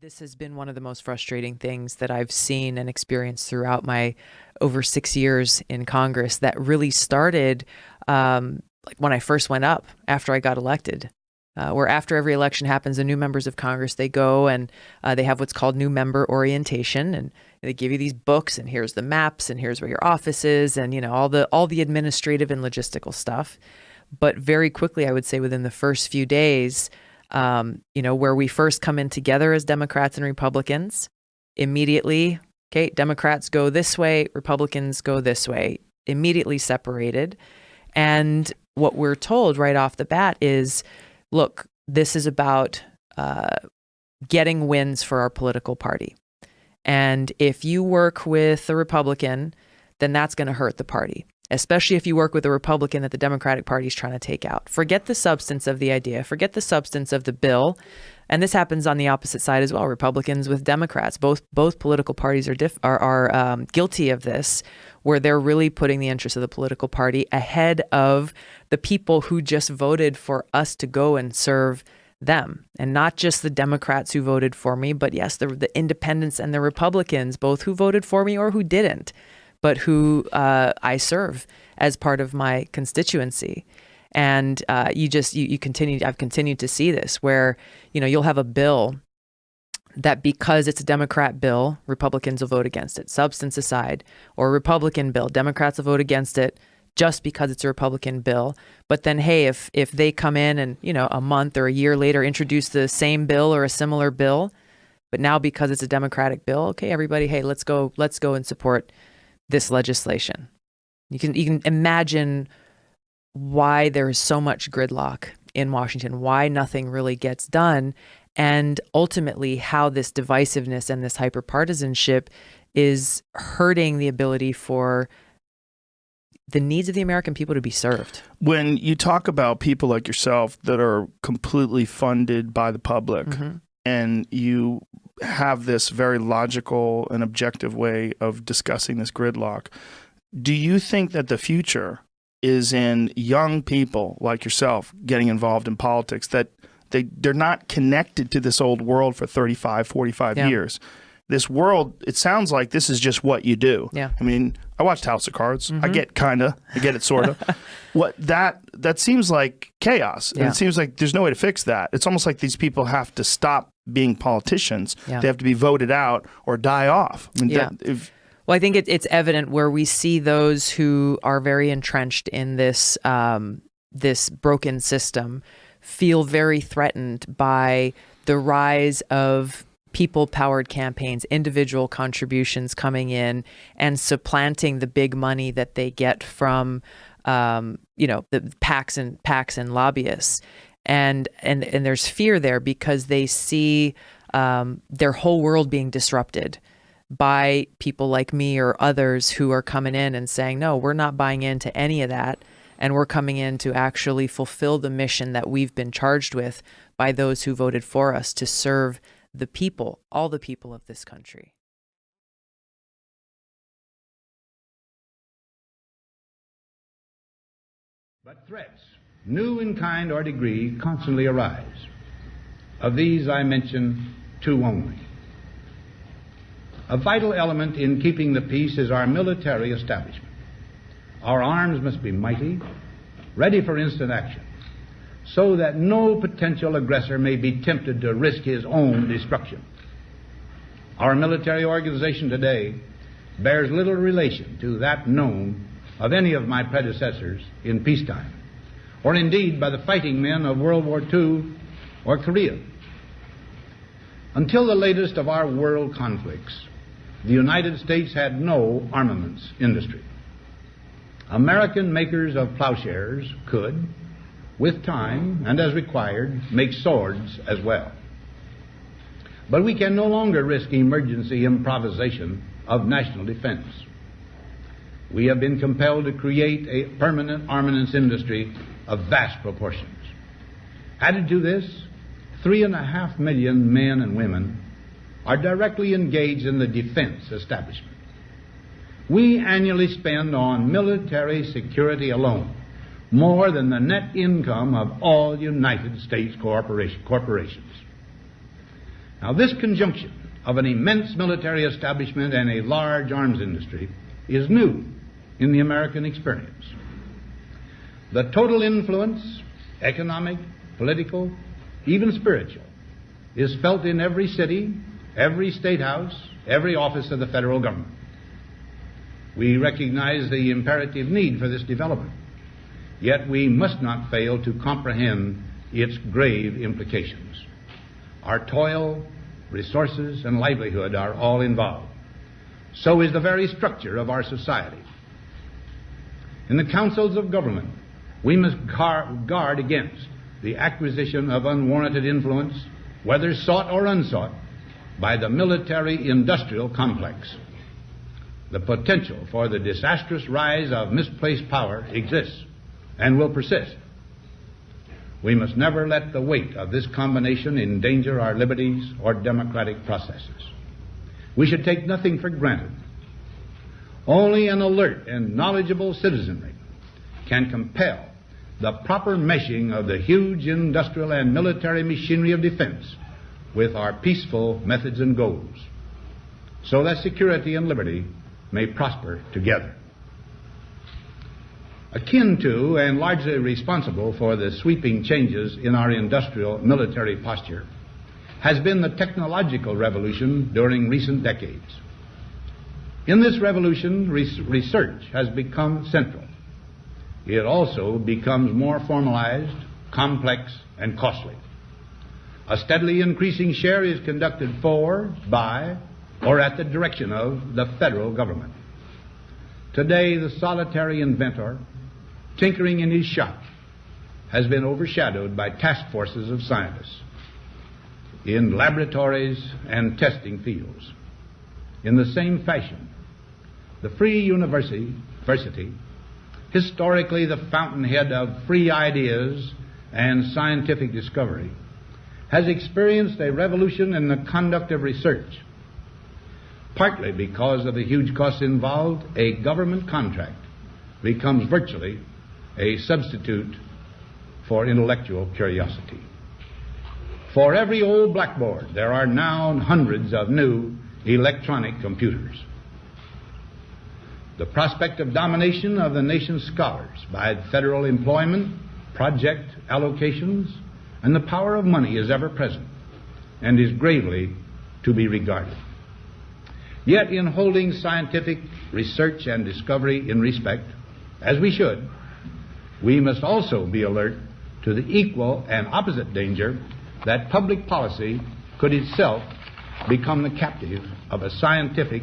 This has been one of the most frustrating things that I've seen and experienced throughout my over 6 years in Congress that really started like when I first went up after I got elected. Where after every election happens, the new members of Congress, they go and they have what's called new member orientation, and they give you these books, and here's the maps, and here's where your office is, and all the administrative and logistical stuff. But very quickly, I would say within the first few days, where we first come in together as Democrats and Republicans, immediately, okay, Democrats go this way, Republicans go this way, immediately separated. And what we're told right off the bat is, look, this is about getting wins for our political party. And if you work with a Republican, then that's going to hurt the party, especially if you work with a Republican that the Democratic Party is trying to take out. Forget the substance of the idea. Forget the substance of the bill. And this happens on the opposite side as well. Republicans with Democrats, both political parties are guilty of this, where they're really putting the interests of the political party ahead of the people who just voted for us to go and serve them. And not just the Democrats who voted for me, but yes, the independents and the Republicans, both who voted for me or who didn't, but who I serve as part of my constituency. And I've continued to see this where, you'll have a bill that because it's a Democrat bill, Republicans will vote against it, substance aside, or a Republican bill, Democrats will vote against it just because it's a Republican bill. But then, hey, if they come in and, a month or a year later introduce the same bill or a similar bill, but now because it's a Democratic bill, okay, everybody, hey, let's go and support this legislation. You can imagine why there is so much gridlock in Washington, why nothing really gets done, and ultimately how this divisiveness and this hyperpartisanship is hurting the ability for the needs of the American people to be served. When you talk about people like yourself that are completely funded by the public, and you have this very logical and objective way of discussing this gridlock, do you think that the future is in young people like yourself getting involved in politics, that they're not connected to this old world for 35, 45 years? This world, it sounds like this is just what you do. Yeah. I mean, I watched House of Cards. I get it sort of. That seems like chaos. And it seems like there's no way to fix that. It's almost like these people have to stop being politicians. They have to be voted out or die off. I mean, well, I think it's evident where we see those who are very entrenched in this this broken system feel very threatened by the rise of people-powered campaigns, individual contributions coming in and supplanting the big money that they get from, the PACs and lobbyists. And there's fear there because they see their whole world being disrupted by people like me or others who are coming in and saying, no, we're not buying into any of that. And we're coming in to actually fulfill the mission that we've been charged with by those who voted for us to serve the people, all the people of this country. But threats, new in kind or degree, constantly arise. Of these I mention two only. A vital element in keeping the peace is our military establishment. Our arms must be mighty, ready for instant action, so that no potential aggressor may be tempted to risk his own destruction. Our military organization today bears little relation to that known of any of my predecessors in peacetime, or indeed by the fighting men of World War II or Korea. Until the latest of our world conflicts, the United States had no armaments industry. American makers of plowshares could, with time and as required, make swords as well. But we can no longer risk emergency improvisation of national defense. We have been compelled to create a permanent armaments industry of vast proportions. Added to this, 3.5 million men and women are directly engaged in the defense establishment. We annually spend on military security alone more than the net income of all United States corporations. Now, this conjunction of an immense military establishment and a large arms industry is new in the American experience. The total influence, economic, political, even spiritual, is felt in every city, every state house, every office of the federal government. We recognize the imperative need for this development, yet we must not fail to comprehend its grave implications. Our toil, resources, and livelihood are all involved. So is the very structure of our society. In the councils of government, we must guard against the acquisition of unwarranted influence, whether sought or unsought, by the military-industrial complex. The potential for the disastrous rise of misplaced power exists and will persist. We must never let the weight of this combination endanger our liberties or democratic processes. We should take nothing for granted. Only an alert and knowledgeable citizenry can compel the proper meshing of the huge industrial and military machinery of defense with our peaceful methods and goals, so that security and liberty may prosper together. Akin to and largely responsible for the sweeping changes in our industrial military posture has been the technological revolution during recent decades. In this revolution, research has become central. It also becomes more formalized, complex, and costly. A steadily increasing share is conducted for, by, or at the direction of the federal government. Today, the solitary inventor, tinkering in his shop, has been overshadowed by task forces of scientists in laboratories and testing fields. In the same fashion, the free university, historically the fountainhead of free ideas and scientific discovery, has experienced a revolution in the conduct of research. Partly because of the huge costs involved, a government contract becomes virtually a substitute for intellectual curiosity. For every old blackboard, there are now hundreds of new electronic computers. The prospect of domination of the nation's scholars by federal employment, project allocations, and the power of money is ever present and is gravely to be regarded. Yet in holding scientific research and discovery in respect, as we should, we must also be alert to the equal and opposite danger that public policy could itself become the captive of a scientific,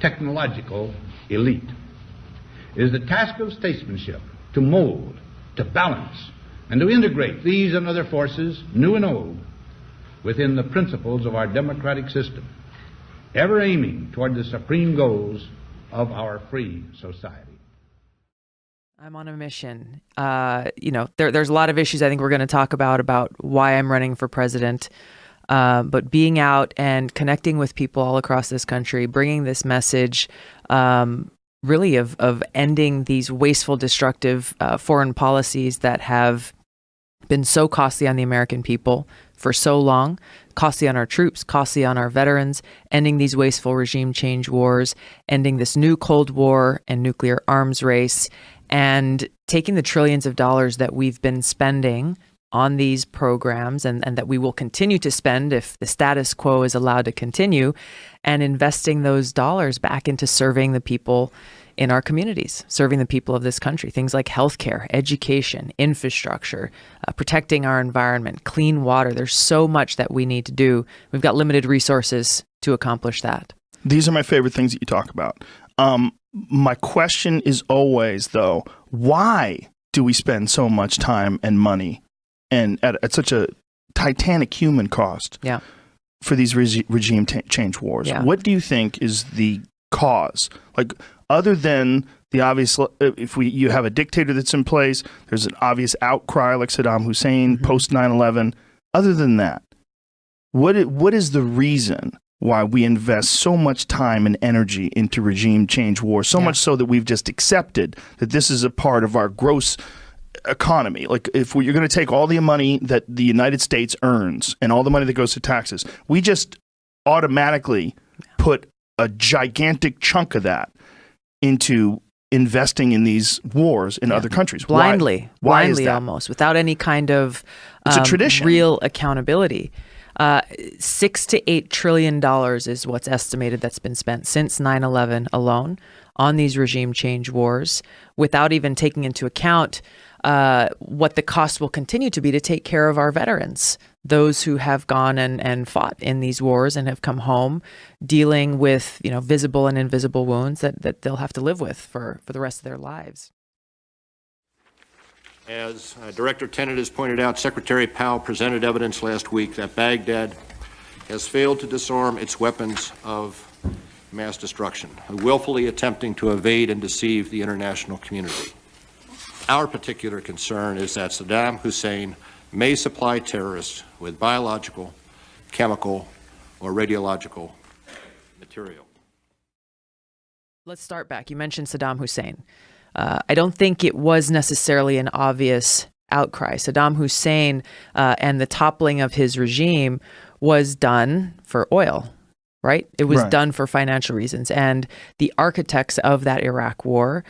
technological elite. It is the task of statesmanship to mold, to balance, and to integrate these and other forces, new and old, within the principles of our democratic system, ever aiming toward the supreme goals of our free society. I'm on a mission. There's a lot of issues I think we're going to talk about why I'm running for president. But being out and connecting with people all across this country, bringing this message, really of ending these wasteful, destructive foreign policies that have been so costly on the American people for so long, costly on our troops, costly on our veterans, ending these wasteful regime change wars, ending this new Cold War and nuclear arms race, and taking the trillions of dollars that we've been spending on these programs, and that we will continue to spend if the status quo is allowed to continue, and investing those dollars back into serving the people in our communities, serving the people of this country. Things like healthcare, education, infrastructure, protecting our environment, clean water. There's so much that we need to do. We've got limited resources to accomplish that. These are my favorite things that you talk about. My question is always, though, why do we spend so much time and money and at such a titanic human cost for these regime change wars? Yeah. What do you think is the cause? Like, other than the obvious, if you have a dictator that's in place, there's an obvious outcry like Saddam Hussein post 9/11. Other than that, what is the reason why we invest so much time and energy into regime change wars? So much so that we've just accepted that this is a part of our gross economy. Like, if you're going to take all the money that the United States earns and all the money that goes to taxes, we just automatically put a gigantic chunk of that into investing in these wars in other countries. Blindly. Why blindly is that? Almost, without any kind of it's a tradition. Real accountability. $6 to $8 trillion is what's estimated that's been spent since 9/11 alone on these regime change wars, without even taking into account what the cost will continue to be to take care of our veterans, those who have gone and fought in these wars and have come home dealing with, visible and invisible wounds that they'll have to live with for the rest of their lives. As Director Tenet has pointed out, Secretary Powell presented evidence last week that Baghdad has failed to disarm its weapons of mass destruction, willfully attempting to evade and deceive the international community. Our particular concern is that Saddam Hussein may supply terrorists with biological, chemical, or radiological material. Let's start back. You mentioned Saddam Hussein. I don't think it was necessarily an obvious outcry. Saddam Hussein and the toppling of his regime was done for oil, right? It was done for financial reasons. And the architects of that Iraq war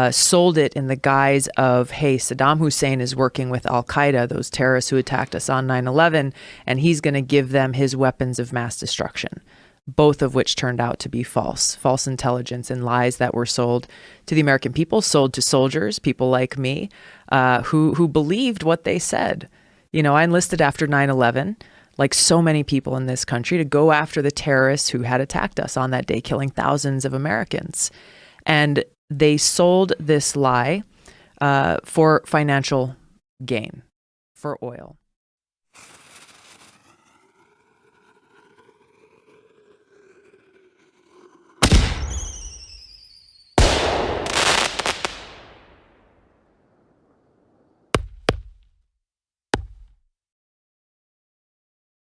sold it in the guise of, hey, Saddam Hussein is working with al-Qaeda, those terrorists who attacked us on 9/11, and he's going to give them his weapons of mass destruction, both of which turned out to be false intelligence and lies that were sold to the American people, sold to soldiers, people like me, who believed what they said. I enlisted after 9/11, like so many people in this country, to go after the terrorists who had attacked us on that day, killing thousands of Americans. And they sold this lie for financial gain, for oil.